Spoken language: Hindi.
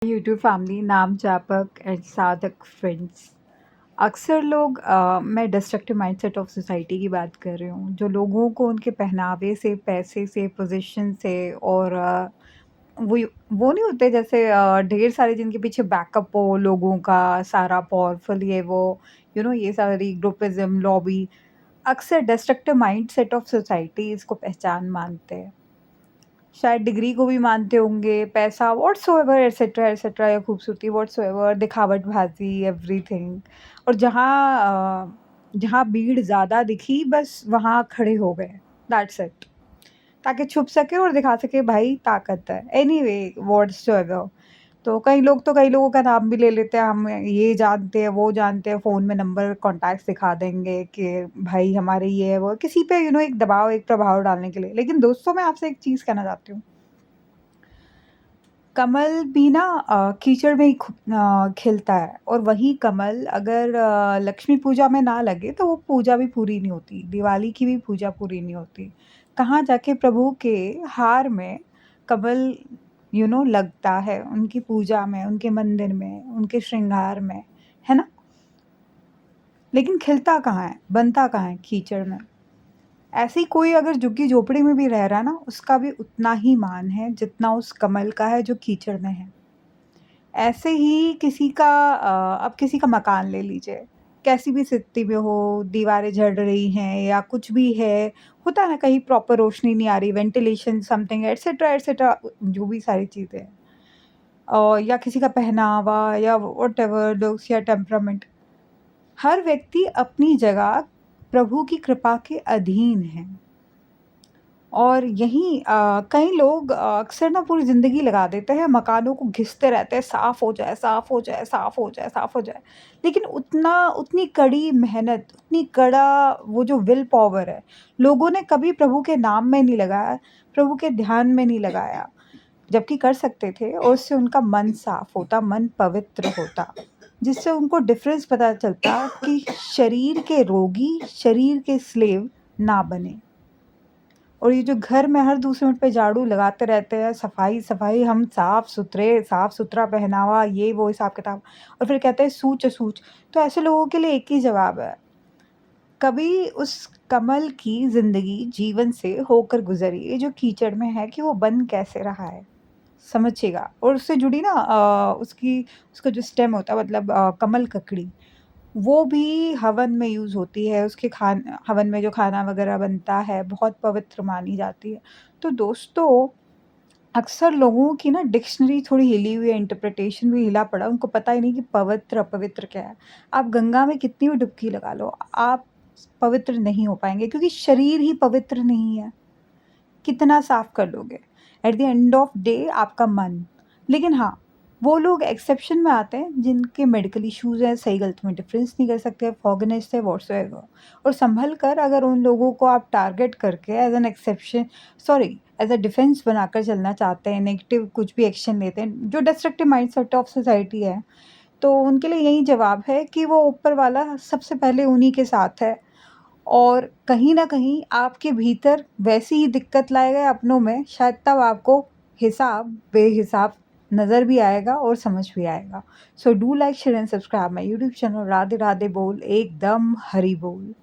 यूट्यूब फैमिली, नाम जापक एंड साधक फ्रेंड्स। अक्सर लोग मैं डिस्ट्रक्टिव माइंडसेट ऑफ सोसाइटी की बात कर रही हूँ, जो लोगों को उनके पहनावे से, पैसे से, पोजीशन से और वो नहीं होते जैसे ढेर सारे जिनके पीछे बैकअप हो लोगों का सारा पावरफुल ये वो ये सारी ग्रुपिज्म लॉबी अक्सर डिस्ट्रक्टिव माइंडसेट ऑफ सोसाइटी इसको पहचान मानते हैं। शायद डिग्री को भी मानते होंगे, पैसा व्हाट्सोएवर एटसेट्रा, एटसेट्रा या खूबसूरती व्हाट्सोएवर, दिखावटबाज़ी एवरीथिंग और जहाँ भीड़ ज़्यादा दिखी बस वहाँ खड़े हो गए, दैट्स इट। ताकि छुप सके और दिखा सके भाई ताकत है। एनीवे व्हाट्सोएवर तो कई लोगों का नाम भी ले लेते हैं, हम ये जानते हैं, वो जानते हैं, फ़ोन में नंबर कॉन्टैक्ट्स दिखा देंगे कि भाई हमारे ये है, वो है, किसी पे एक दबाव, एक प्रभाव डालने के लिए। लेकिन दोस्तों मैं आपसे एक चीज़ कहना चाहती हूँ, कमल भी ना कीचड़ में ही खिलता है और वही कमल अगर लक्ष्मी पूजा में ना लगे तो वो पूजा भी पूरी नहीं होती, दिवाली की भी पूजा पूरी नहीं होती। कहाँ जाके प्रभु के हार में कमल लगता है, उनकी पूजा में, उनके मंदिर में, उनके श्रृंगार में, है ना? लेकिन खिलता कहाँ है, बनता कहाँ है? कीचड़ में। ऐसे ही कोई अगर झुग्गी-झोपड़ी में भी रह रहा है ना, उसका भी उतना ही मान है जितना उस कमल का है जो कीचड़ में है। ऐसे ही अब किसी का मकान ले लीजिए, कैसी भी स्थिति में हो, दीवारें झड़ रही हैं या कुछ भी है, होता है ना कहीं प्रॉपर रोशनी नहीं आ रही, वेंटिलेशन समथिंग एटसेट्रा, एटसेट्रा जो भी सारी चीज़ें हैं। या किसी का पहनावा या व्हाटएवर लुक्स या टेम्परामेंट, हर व्यक्ति अपनी जगह प्रभु की कृपा के अधीन है। और यहीं कई लोग अक्सर ना पूरी ज़िंदगी लगा देते हैं, मकानों को घिसते रहते हैं, साफ़ हो जाए, साफ़ हो जाए, साफ़ हो जाए, साफ़ हो जाए। लेकिन उतनी कड़ी मेहनत, उतनी कड़ा वो जो विल पावर है, लोगों ने कभी प्रभु के नाम में नहीं लगाया, प्रभु के ध्यान में नहीं लगाया। जबकि कर सकते थे और उससे उनका मन साफ़ होता, मन पवित्र होता, जिससे उनको डिफ़रेंस पता चलता कि शरीर के रोगी, शरीर के स्लेव ना बने। और ये जो घर में हर दूसरे मिनट पे झाड़ू लगाते रहते हैं, सफाई-सफाई, हम साफ-सुथरे, साफ-सुथरा पहनावा, ये वो हिसाब-किताब और फिर कहते हैं सूच-असूच। तो ऐसे लोगों के लिए एक ही जवाब है, कभी उस कमल की ज़िंदगी जीवन से होकर गुज़रिए जो कीचड़ में है कि वो बन कैसे रहा है, समझिएगा। और उससे जुड़ी ना उसका जो स्टेम होता है मतलब कमल ककड़ी, वो भी हवन में यूज़ होती है, हवन में जो खाना वगैरह बनता है, बहुत पवित्र मानी जाती है। तो दोस्तों, अक्सर लोगों की ना डिक्शनरी थोड़ी हिली हुई है, इंटरप्रिटेशन भी हिला पड़ा, उनको पता ही नहीं कि पवित्र, अपवित्र क्या है। आप गंगा में कितनी भी डुबकी लगा लो, आप पवित्र नहीं हो पाएँगे क्योंकि शरीर ही पवित्र नहीं है। कितना साफ कर लोगे? At the end of day आपका मन। लेकिन हाँ, वो लोग एक्सेप्शन में आते हैं जिनके मेडिकल इश्यूज़ हैं, सही-गलत में डिफ़रेंस नहीं कर सकते, फ़ॉगनेस है व्हाट्सोएवर और सँभल कर अगर उन लोगों को आप टारगेट करके एज़ अ डिफेंस बनाकर चलना चाहते हैं, नेगेटिव कुछ भी एक्शन लेते हैं, जो डिस्ट्रक्टिव माइंडसेट ऑफ सोसाइटी है, तो उनके लिए यही जवाब है कि वो ऊपर वाला सबसे पहले उन्हीं के साथ है। और कहीं न कहीं आपके भीतर वैसी ही दिक्कत लाएगा अपनों में, शायद तब आपको हिसाब बेहिसाब नज़र भी आएगा और समझ भी आएगा। So do like, share and subscribe my YouTube channel Radhe Radhe बोल, एकदम हरि बोल।